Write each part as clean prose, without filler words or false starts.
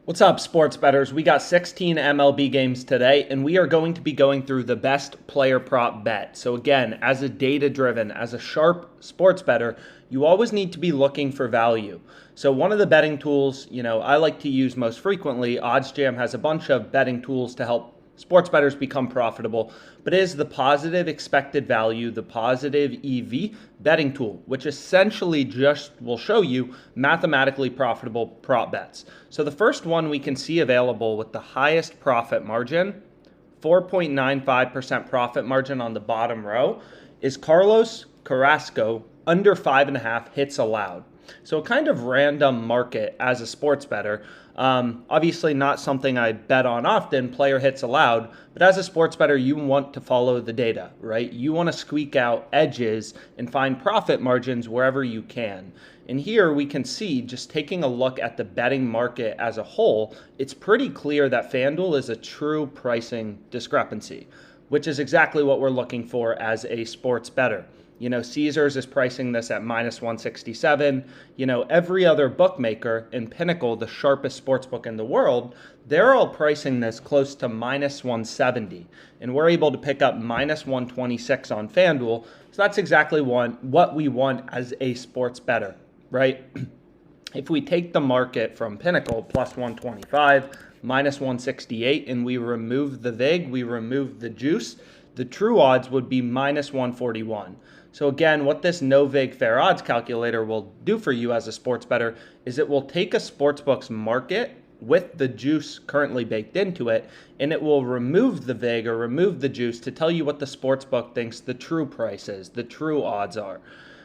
What's up, sports bettors? We got 16 MLB games today, and we are going to be going through the best player prop bet. So again, as a data-driven, as a sharp sports bettor, you always need to be looking for value. So one of the betting tools, I like to use most frequently, OddsJam has a bunch of betting tools to help sports bettors become profitable, but it is the positive expected value, the positive EV betting tool, which essentially just will show you mathematically profitable prop bets. So the first one we can see available with the highest profit margin, 4.95% profit margin on the bottom row, is Carlos Carrasco under 5.5 hits allowed. So a kind of random market as a sports bettor. Obviously not something I bet on often, player hits allowed, but as a sports bettor, you want to follow the data, right? You want to squeak out edges and find profit margins wherever you can. And here we can see, just taking a look at the betting market as a whole, it's pretty clear that FanDuel is a true pricing discrepancy, which is exactly what we're looking for as a sports bettor. Caesars is pricing this at minus 167. Every other bookmaker in Pinnacle, the sharpest sports book in the world, they're all pricing this close to minus 170. And we're able to pick up minus 126 on FanDuel. So that's exactly what we want as a sports bettor, right? If we take the market from Pinnacle, plus 125, minus 168, and we remove the vig, we remove the juice, the true odds would be minus 141. So again, what this no vig fair odds calculator will do for you as a sports bettor is it will take a sportsbook's market with the juice currently baked into it, and it will remove the vig or remove the juice to tell you what the sportsbook thinks the true price is, the true odds are.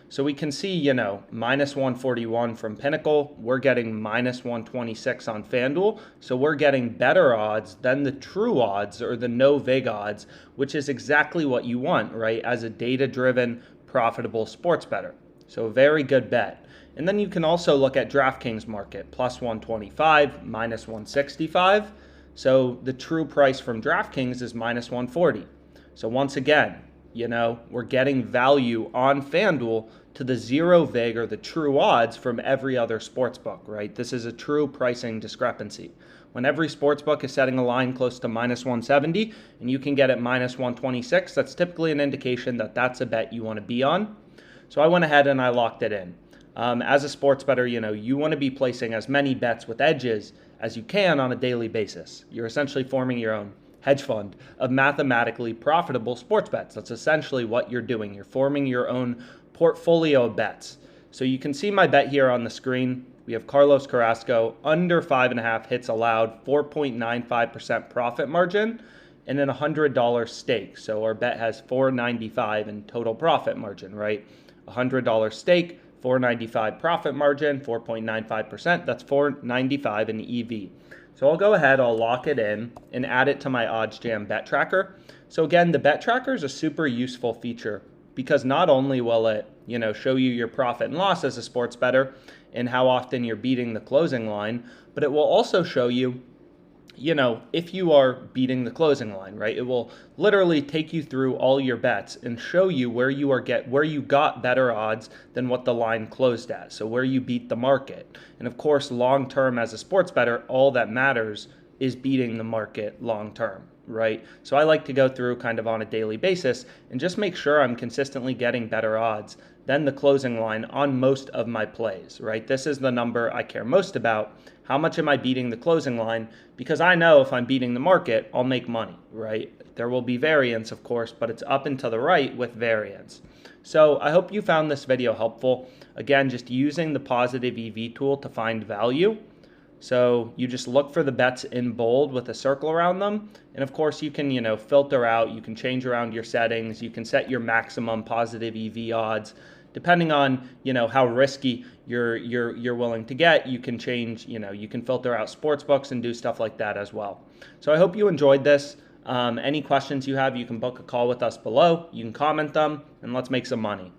So we can see, minus 141 from Pinnacle. We're getting minus 126 on FanDuel. So we're getting better odds than the true odds or the no vig odds, which is exactly what you want, right? As a data-driven, profitable sports bettor. So a very good bet. And then you can also look at DraftKings market, plus 125, minus 165. So the true price from DraftKings is minus 140. So once again, we're getting value on FanDuel to the zero vig or the true odds from every other sportsbook, right? This is a true pricing discrepancy. When every sportsbook is setting a line close to minus 170 and you can get it minus 126, that's typically an indication that that's a bet you want to be on. So I went ahead and I locked it in. As a sports bettor, you want to be placing as many bets with edges as you can on a daily basis. You're essentially forming your own hedge fund of mathematically profitable sports bets. That's essentially what you're doing. You're forming your own portfolio of bets. So you can see my bet here on the screen. We have Carlos Carrasco under 5.5 hits allowed, 4.95% profit margin, and then $100 stake. So our bet has $495 in total profit margin, right? $100 stake, $495 profit margin, 4.95%. That's $495 in EV. So I'll go ahead, I'll lock it in and add it to my OddsJam bet tracker. So again, the bet tracker is a super useful feature because not only will it, show you your profit and loss as a sports bettor and how often you're beating the closing line, but it will also show you, if you are beating the closing line, right? It will literally take you through all your bets and show you where you got better odds than what the line closed at. So where you beat the market. And of course, long term as a sports bettor, all that matters is beating the market long term, right? So I like to go through kind of on a daily basis and just make sure I'm consistently getting better odds than the closing line on most of my plays, right? This is the number I care most about. How much am I beating the closing line? Because I know if I'm beating the market, I'll make money, right? There will be variance, of course, but it's up and to the right with variance. So I hope you found this video helpful. Again, just using the positive EV tool to find value. So you just look for the bets in bold with a circle around them. And of course you can, filter out, you can change around your settings, you can set your maximum positive EV odds. Depending on, how risky you're willing to get, you can change, you can filter out sports books and do stuff like that as well. So I hope you enjoyed this. Any questions you have, you can book a call with us below. You can comment them and let's make some money.